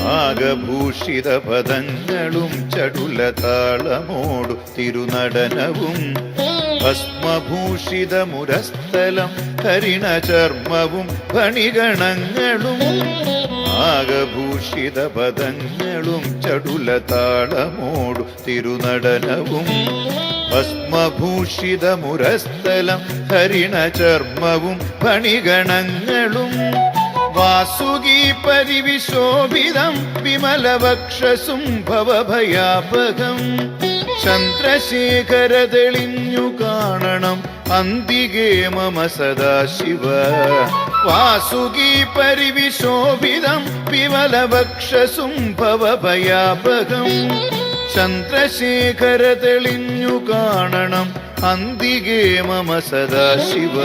നാഗഭൂഷിത പദങ്ങളും ചടുലതാളമോടു തിരുനടനവും ഭസ്മഭൂഷിത മുരസ്ഥലം ഹരിണചർമ്മവും ഫണിഗണങ്ങളും നാഗഭൂഷിത പദങ്ങളും ചടുലതാളമോടു തിരുനടനവും ഭസ്മഭൂഷിത മുരസ്ഥലം ഹരിണചർമ്മവും ഫണിഗണങ്ങളും വാസുകീ പരിവിശോഭിതം വിമലവക്ഷസും ഭവഭയാപകം ചന്ദ്രശേഖര തെളിഞ്ഞു കാണണം അന്തികേ മമ സദാശിവ വാസുകീ പരിവിശോഭിതം വിമലവക്ഷസും ഭവഭയാപകം ചന്ദ്രശേഖര തെളിഞ്ഞു കാണണം അന്തികേ മമ സദാശിവ